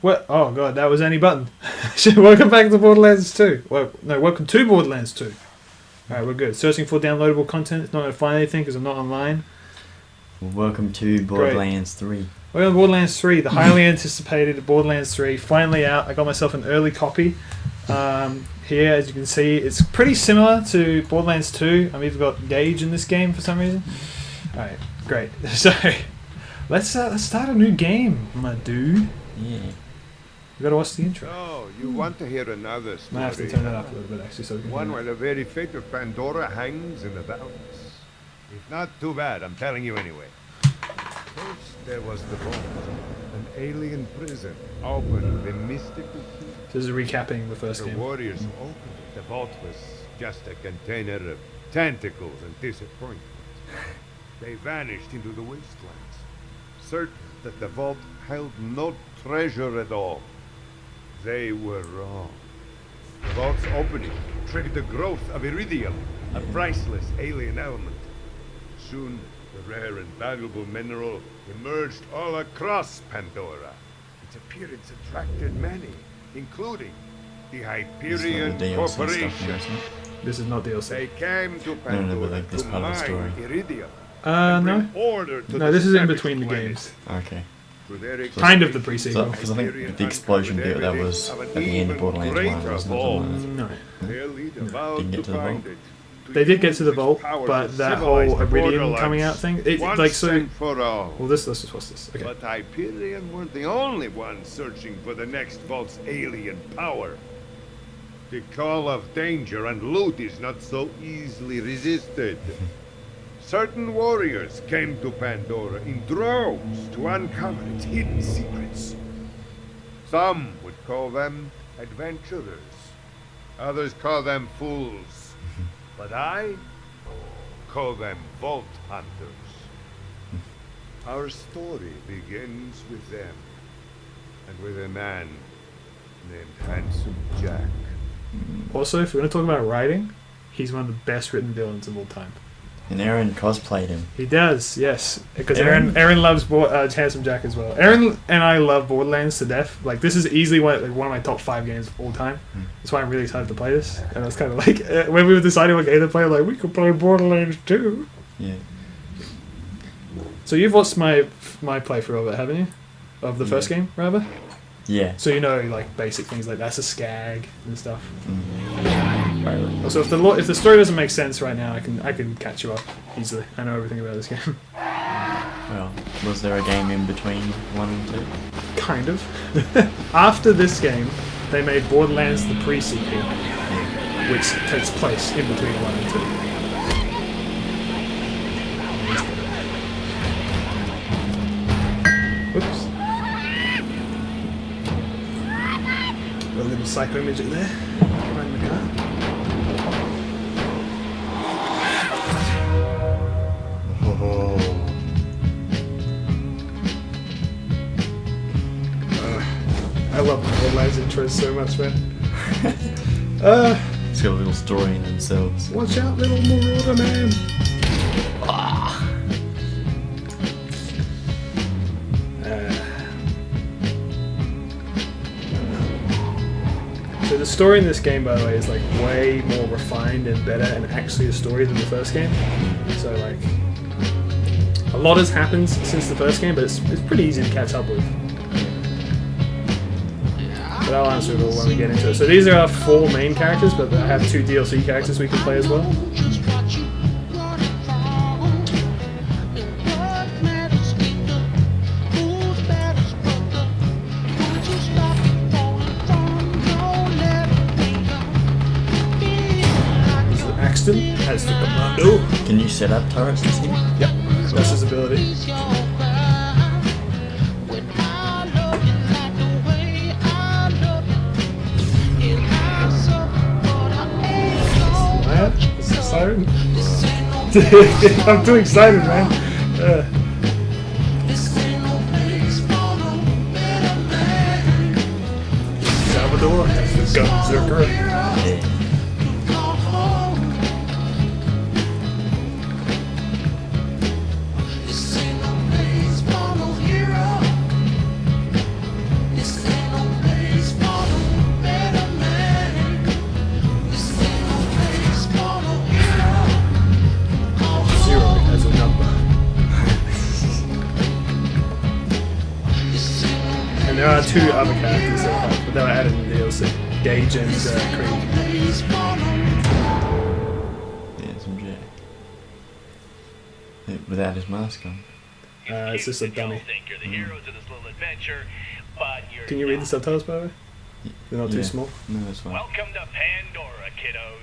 What? Oh god, that was any button. Welcome back to Borderlands 2. Well, no, welcome to Borderlands 2. Alright, we're good. Searching for downloadable content. It's not going to find anything because I'm not online. Welcome to Borderlands 3. We're on Borderlands 3, the highly anticipated Borderlands 3. Finally out. I got myself an early copy. Here, as you can see, it's pretty similar to Borderlands 2. I've even got Gage in this game for some reason. Alright, great. So, let's start a new game, my dude. Yeah. You gotta watch the intro. Oh, you want to hear another story? I have to turn that up a little bit actually, so we can One hear where the very fate of Pandora hangs in the balance. It's not too bad, I'm telling you anyway. First, there was the vault, an alien prison, open the mystical key. This is recapping the first The game. warriors opened it. The vault was just a container of tentacles and disappointment. They vanished into the wastelands, certain that the vault held no treasure at all. They were wrong. The vault's opening triggered the growth of iridium, a priceless alien element. Soon, the rare and valuable mineral emerged all across Pandora. Its appearance attracted many, including the Hyperion Corporation. This is not They DLC. came to Pandora like this to part of the story. mine iridium. No. Bring order to No, the this is in savage between the planet. games. Okay. Through their Kind of the exploration, pre-sequel. Because I think the explosion bit, that was at the end of Borderlands 1, wasn't it? No. their leader vowed Didn't get to to the find vault. it, They did get to the use vault, its power but to that civilize whole the Iridium Borderlands coming out thing, it once like so. and for all. Well, let's just watch this. Okay. But Hyperion weren't the only ones searching for the next vault's alien power. The call of danger and loot is not so easily resisted. Certain warriors came to Pandora in droves to uncover its hidden secrets. Some would call them adventurers. Others call them fools. But I call them vault hunters. Our story begins with them, and with a man named Handsome Jack. Also, if we're going to talk about writing, he's one of the best written villains of all time. And Aaron cosplayed him. He does, yes, because Aaron- Aaron loves Handsome Jack as well. Aaron and I love Borderlands to death. Like, this is easily one of my top 5 games of all time. That's why I'm really excited to play this. And I was kind of like, when we were deciding what game to play, I'm like, we could play Borderlands 2. Yeah. So you've watched my playthrough of it, haven't you? Of the first game, rather. Yeah. So you know, like, basic things like that's a skag and stuff. Right. So if the story doesn't make sense right now, I can catch you up easily. I know everything about this game. Well, was there a game in between 1 and 2? Kind of. After this game, they made Borderlands the pre-sequel, which takes place in between 1 and 2. Oops. Got a little psycho image there. Right in the car. Oh. I love Borderlands intros so much, man. It's got a little story in themselves. Watch out, little marauder man. So the story in this game, by the way, is like way more refined and better and actually a story than the first game. So like, a lot has happened since the first game, but it's pretty easy to catch up with. But I'll answer it all when we get into it. So these are our 4 main characters, but I have 2 DLC characters we can play as well. Axton as the commando. Can you set up turrets as him? Yep, that's his ability. Is it siren? I'm too excited, man. Salvador as the Gunzerker. Yeah. There are 2 other characters that I like, but they were added in the DLC. Gage and Creed. Yeah, some J. Without his mask on. It's just a dummy. Mm. Can you read the subtitles, by the way? They're not too small. No, that's fine. Welcome to Pandora, kiddos.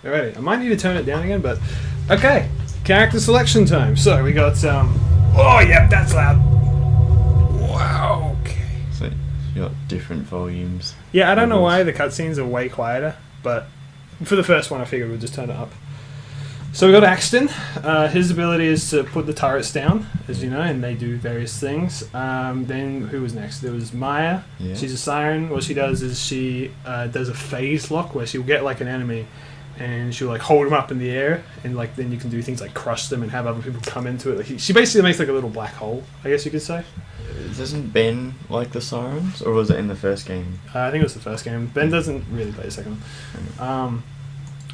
Alrighty, I might need to turn it down again, but okay. Character selection time. So we got oh yeah, that's loud. Wow. Okay. So you got different volumes. Yeah, I don't know why the cutscenes are way quieter, but for the first one, I figured we'd just turn it up. So we got Axton. His ability is to put the turrets down, as you know, and they do various things. Then who was next? There was Maya. Yeah. She's a siren. What she does is she does a phase lock where she'll get like an enemy, and she'll like hold them up in the air, and like then you can do things like crush them and have other people come into it. Like, she basically makes like a little black hole, I guess you could say. Doesn't Ben like the sirens, or was it in the first game? I think it was the first game. Ben doesn't really play the second one.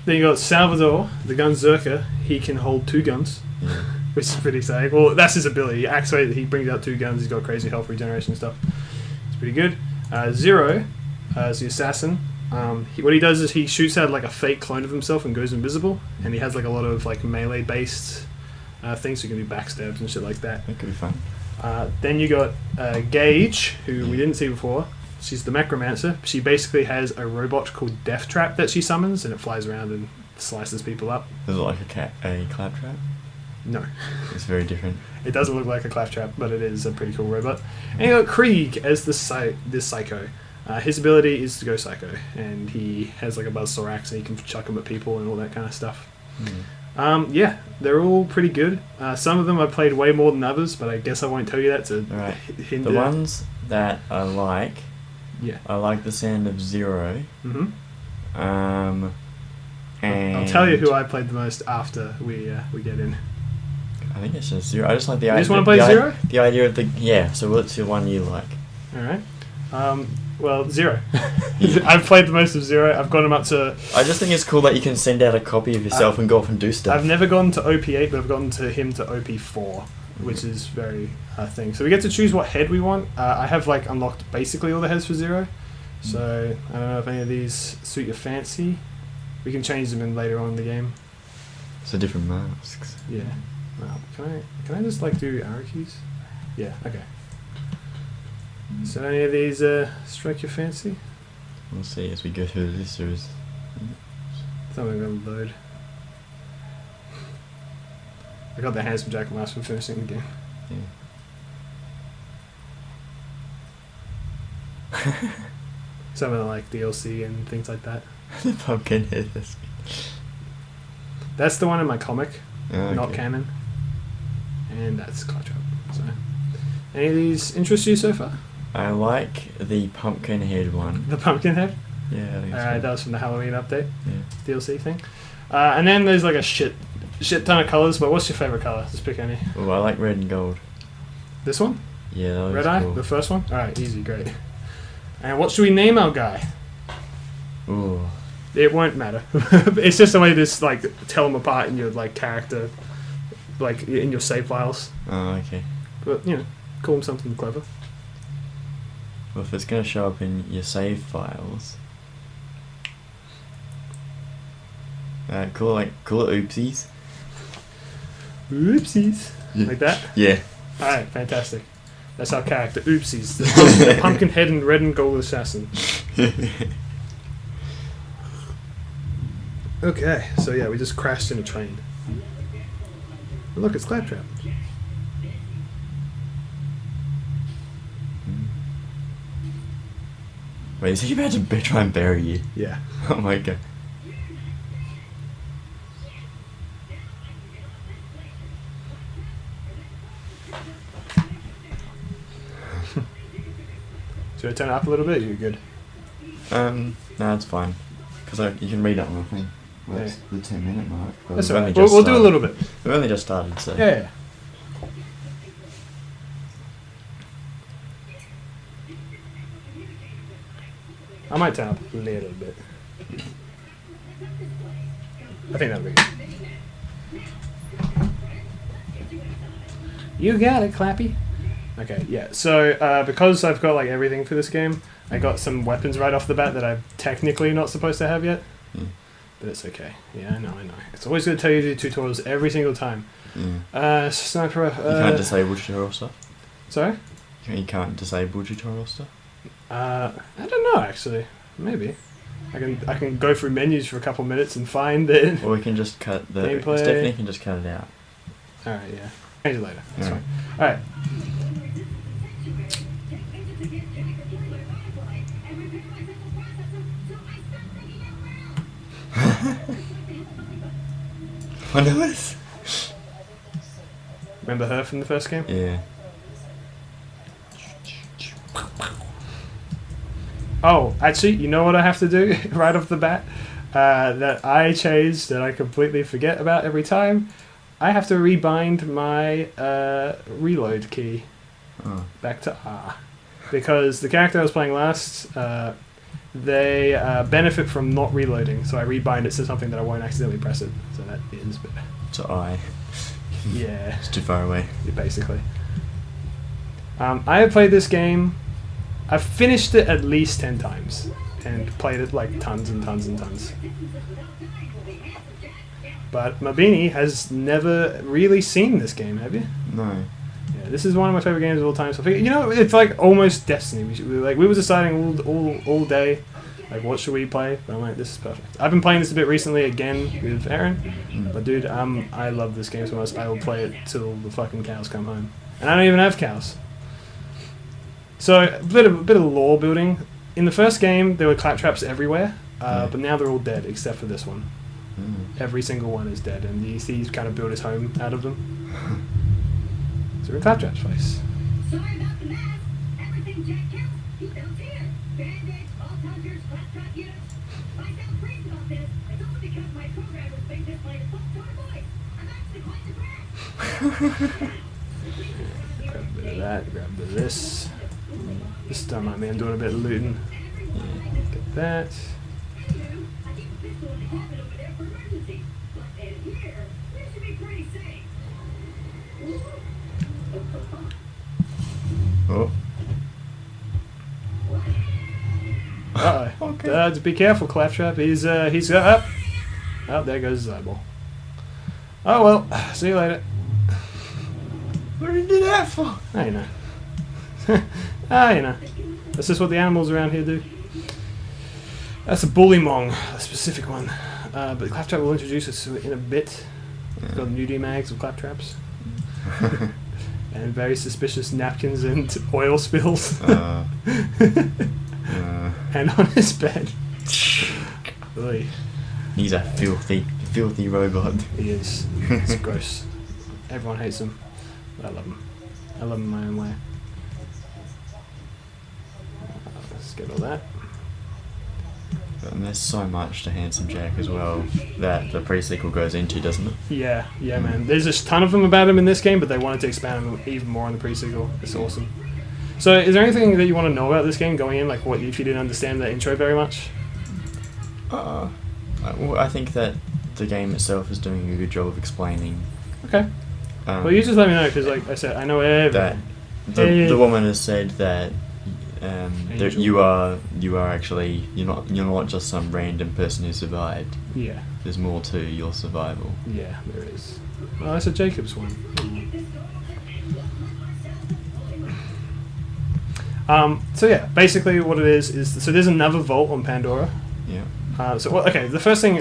Then you got Salvador, the Gunzerker. He can hold 2 guns, Yeah. which is pretty sick. Well, that's his ability. He activates, he brings out 2 guns. He's got crazy health regeneration and stuff. It's pretty good. Zero is the assassin. What he does is he shoots out like a fake clone of himself and goes invisible. And he has like a lot of like melee based things, so you can do backstabs and shit like that. That could be fun. Then you got Gage, who we didn't see before. She's the Necromancer. She basically has a robot called Death Trap that she summons, and it flies around and slices people up. Is it like a claptrap? No. It's very different. It doesn't look like a claptrap, but it is a pretty cool robot. And you got Krieg as this psycho. His ability is to go psycho, and he has like a buzzsaw axe, and he can chuck them at people and all that kind of stuff. Yeah, they're all pretty good. Some of them I played way more than others, but I guess I won't tell you that to Alright. hinder. The ones that I like, I like the sound of Zero. Mm-hmm. And I'll tell you who I played the most after we get in. I think it's just Zero. I just like the You idea. just want to play Zero? The idea of the so what's the one you like? Alright. Well, Zero. I've played the most of Zero. I've got him up to... I just think it's cool that you can send out a copy of yourself and go off and do stuff. I've never gone to OP8, but I've gotten to him to OP4, which is very thing. So we get to choose what head we want. I have like unlocked basically all the heads for Zero. So I don't know if any of these suit your fancy. We can change them in later on in the game. So different masks. Yeah. Well, can I just like do arrow keys? Yeah. Okay. So any of these strike your fancy? We'll see as we go through this series. Something gonna load. I got the handsome Jack mask from finishing the game. Yeah. Something like DLC and things like that. The pumpkin head. That's the one in my comic, Oh, not okay. canon. And that's Claptrap. So, any of these interest you so far? I like the pumpkin head one. The pumpkin head? Yeah, I think it's Alright, fun. that was from the Halloween update, Yeah. DLC thing. And then there's like a shit ton of colours, but what's your favourite colour? Just pick any. Oh, I like red and gold. This one? Yeah, that was Red Eye? cool. The first one? Alright, easy, great. And what should we name our guy? Ooh. It won't matter. It's just a way to just, like tell them apart in your like character, like in your save files. Oh, okay. But you know, call them something clever. Well, if it's going to show up in your save files... call it oopsies. Oopsies. Yeah. Like that? Yeah. Alright, fantastic. That's our character, Oopsies. The pumpkin head and red and gold assassin. Okay, so yeah, we just crashed in a train. Oh, look, it's Claptrap. Wait, is he about to try and bury you? Yeah. Oh my god. Should I turn it up a little bit? You're good. No, it's fine. Because you can read up on the thing. Well, it's Yeah. the 10-minute mark. But That's we've alright. only just We'll do a started. little bit. We've only just started, so... Yeah. I might turn up a little bit. I think that'll be good. You got it, Clappy. Okay, yeah. So because I've got like everything for this game, I got some weapons right off the bat that I'm technically not supposed to have yet. But it's okay. Yeah, I know. It's always going to tell you to do tutorials every single time. Sniper. You can't disable tutorial stuff? Sorry? You can't disable tutorial stuff? I don't know actually. Maybe. I can go through menus for a couple minutes and find it. Or we can just cut the Gameplay. Stephanie can just cut it out. Alright, yeah. Change it later. That's Alright. fine. Alright. What is? Remember her from the first game? Yeah. Oh, actually, you know what I have to do right off the bat? That I changed that I completely forget about every time? I have to rebind my reload key back to R. Because the character I was playing last, they benefit from not reloading, so I rebind it to something that I won't accidentally press it. So that is better. So I. Yeah. It's too far away. Basically. I have played this game. I've finished it at least 10 times and played it like tons and tons and tons. But Mabeanie has never really seen this game, have you? No. Yeah, this is one of my favorite games of all time. So I figured, you know, it's like almost Destiny. We were deciding all day, like what should we play? But I'm like, this is perfect. I've been playing this a bit recently again with Aaron. But dude, I love this game so much. I will play it till the fucking cows come home. And I don't even have cows. So a bit of lore building. In the first game, there were claptraps everywhere, but now they're all dead except for this one. Every single one is dead, and he's kind of built his home out of them. So we're in Claptrap's place. Sorry about the mess. Everything Jack kills, he builds here. Band-aids, all touchers, claptrap units. I sound crazy about this. It's only because my programmers make this like a full-tone voice. I'm actually quite surprised. Grab a bit of that, grab a bit of this. This time I am doing a bit of looting. Get that. Oh. Uh oh. Okay. Be careful, Claptrap. He's up. Oh, there goes his eyeball. Oh well. See you later. What did you do that for? Ah, you know. You know. That's just what the animals around here do. That's a bullymong, a specific one. But Claptrap will introduce us to it in a bit. We've got nudie mags of Claptraps. And very suspicious napkins and oil spills. And on his bed. Oy. He's a filthy robot. He is. It's gross. Everyone hates him. But I love him. I love him in my own way. Let's get all that. And there's so much to Handsome Jack as well that the pre-sequel goes into, doesn't it? Yeah, man. There's a ton of them about him in this game, but they wanted to expand him even more in the pre-sequel. It's awesome. So, is there anything that you want to know about this game going in? Like, what if you didn't understand the intro very much? Well, I think that the game itself is doing a good job of explaining. Okay. Well, you just let me know, because, like I said, I know everything. That the woman has said that that you are actually you're not just some random person who survived. Yeah. There's more to your survival. Yeah, there is. Oh, that's a Jacob's one. So yeah, basically what it is so there's another vault on Pandora. Yeah. Okay, the first thing,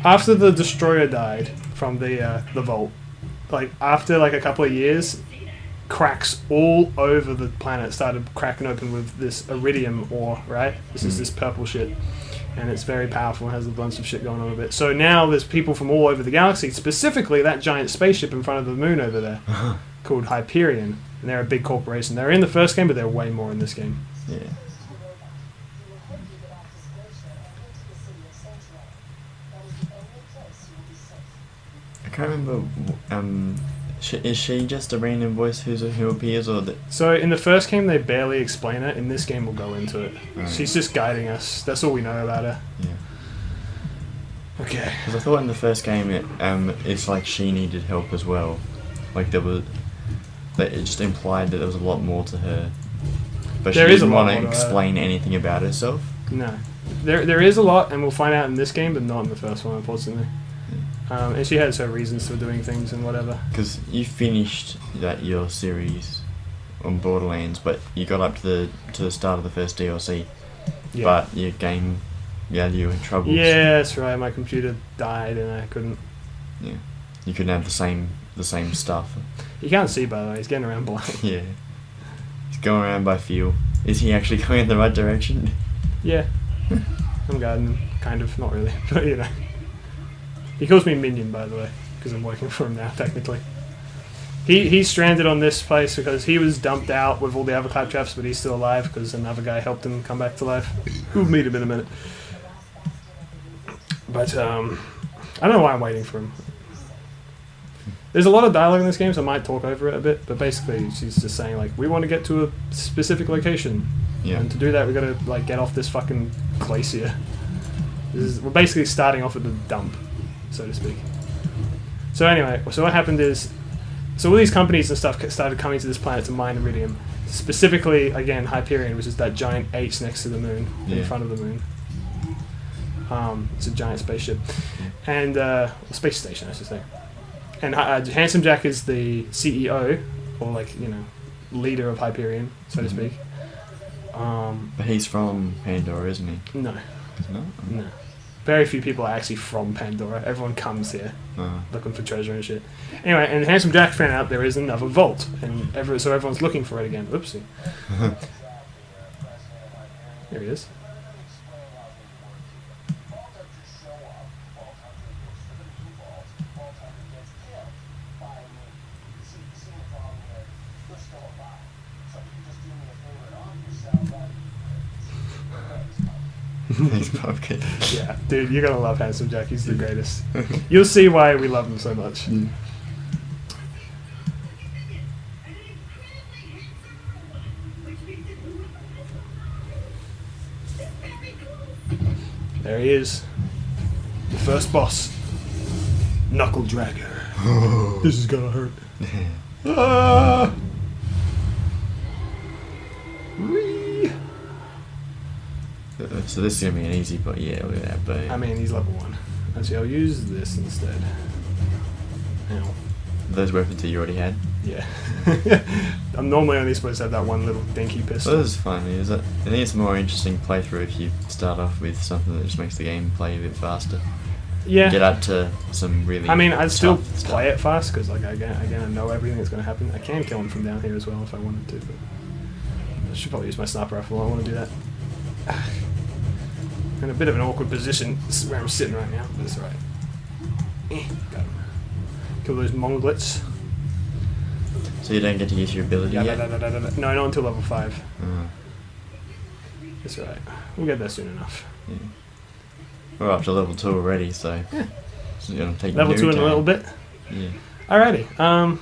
after the destroyer died from the vault, like after like a couple of years, cracks all over the planet started cracking open with this iridium ore, right? This is this purple shit. And it's very powerful and has a bunch of shit going on with it. So now there's people from all over the galaxy, specifically that giant spaceship in front of the moon over there, called Hyperion. And they're a big corporation. They're in the first game, but they're way more in this game. Yeah. I can't remember. Is she just a random voice who appears, or that? So in the first game, they barely explain it. In this game, we'll go into it. She's just guiding us. That's all we know about her. Okay. Because I thought in the first game it's like she needed help as well. Like it just implied that there was a lot more to her. But she There is a didn't lot want more to to her. explain anything about herself. No. There is a lot, and we'll find out in this game, but not in the first one, unfortunately. And she has her reasons for doing things and whatever. Because you finished your series on Borderlands, but you got up to the start of the first DLC. Yeah. But your game, you were in trouble. Yeah, that's right. My computer died, and I couldn't. Yeah. You couldn't have the same stuff. You can't see, by the way. He's getting around blind. Yeah. He's going around by feel. Is he actually going in the right direction? Yeah. I'm guiding him. Kind of. Not really. But, you know. He calls me Minion, by the way, because I'm working for him now, technically. He's stranded on this place because he was dumped out with all the other claptraps, but he's still alive because another guy helped him come back to life. We'll meet him in a minute. But, I don't know why I'm waiting for him. There's a lot of dialogue in this game, so I might talk over it a bit, but basically she's just saying, like, we want to get to a specific location. Yeah. And to do that, we got to, like, get off this fucking glacier. We're basically starting off at the dump, so to speak. So anyway, so what happened is, so all these companies and stuff started coming to this planet to mine iridium. Specifically, again, Hyperion, which is that giant H next to the moon, in front of the moon. It's a giant spaceship. And, space station, I should say. And Handsome Jack is the CEO, or like, you know, leader of Hyperion, so to speak. But he's from Pandora, isn't he? No. No? No. Very few people are actually from Pandora. Everyone comes here looking for treasure and shit. Anyway, and Handsome Jack found out there is another vault, and so everyone's looking for it again. Oopsie. There he is. He's pumpkin. Yeah, dude, you're gonna love Handsome Jack. He's the greatest. You'll see why we love him so much. There he is. The first boss. Knuckle Dragger. This is gonna hurt. Ah! Whee! So this is going to be an easy, but yeah, look at that boom. I mean, he's level 1. Actually, I'll use this instead. Ow. Those weapons that you already had? Yeah. I'm normally only supposed to have that one little dinky pistol. So this is fun, is it? I think it's a more interesting playthrough if you start off with something that just makes the game play a bit faster. Yeah. Get up to some really I mean, I'd still tough stuff. play it fast because, like, again, I know everything that's going to happen. I can kill him from down here as well if I wanted to, but I should probably use my sniper rifle. I want to do that. In a bit of an awkward position where I'm sitting right now, but it's alright. Got him. Kill those monglets. So you don't get to use your ability yet? No, not until level 5. Oh, It's alright. We'll get there soon enough. yeah. We're up to level 2 already, so it's gonna take Level 2 in a little bit. Yeah. Alrighty.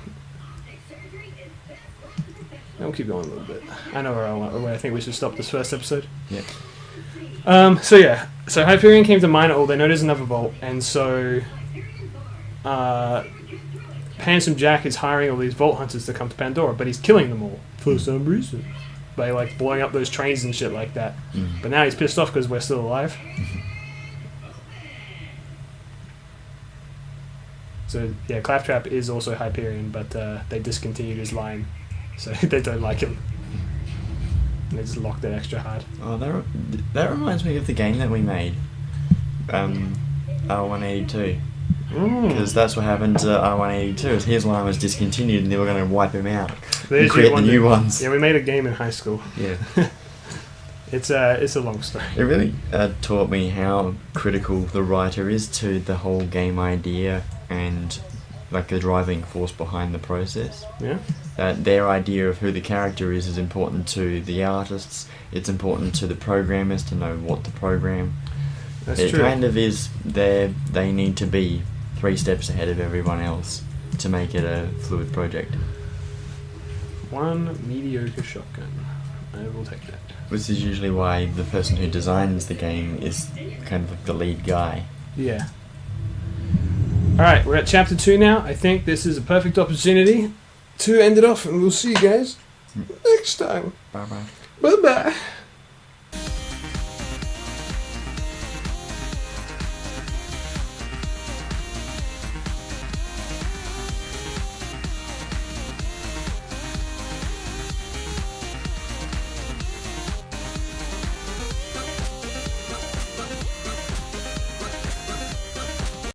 We'll keep going a little bit. I know where I think we should stop this first episode. Yeah. So Hyperion came to mine it all. They know there's another vault, and so Handsome Jack is hiring all these vault hunters to come to Pandora, but he's killing them all for some reason by like blowing up those trains and shit like that. But now he's pissed off because we're still alive. So yeah, Claptrap is also Hyperion, but they discontinued his line, so they don't like him. And they just locked it extra hard. Oh, that reminds me of the game that we made, R182. Because that's what happened to R182. His line was discontinued, and they were going to wipe him out and create the new ones. Yeah, we made a game in high school. Yeah. It's a long story. It really taught me how critical the writer is to the whole game idea and like the driving force behind the process. Yeah. That their idea of who the character is important to the artists. It's important to the programmers to know what to program. That's It true. kind of is. They need to be 3 steps ahead of everyone else to make it a fluid project. One mediocre shotgun. I will take that. Which is usually why the person who designs the game is kind of like the lead guy. Yeah. Alright, we're at chapter 2 now. I think this is a perfect opportunity to end it off, and we'll see you guys next time. Bye bye. Bye bye.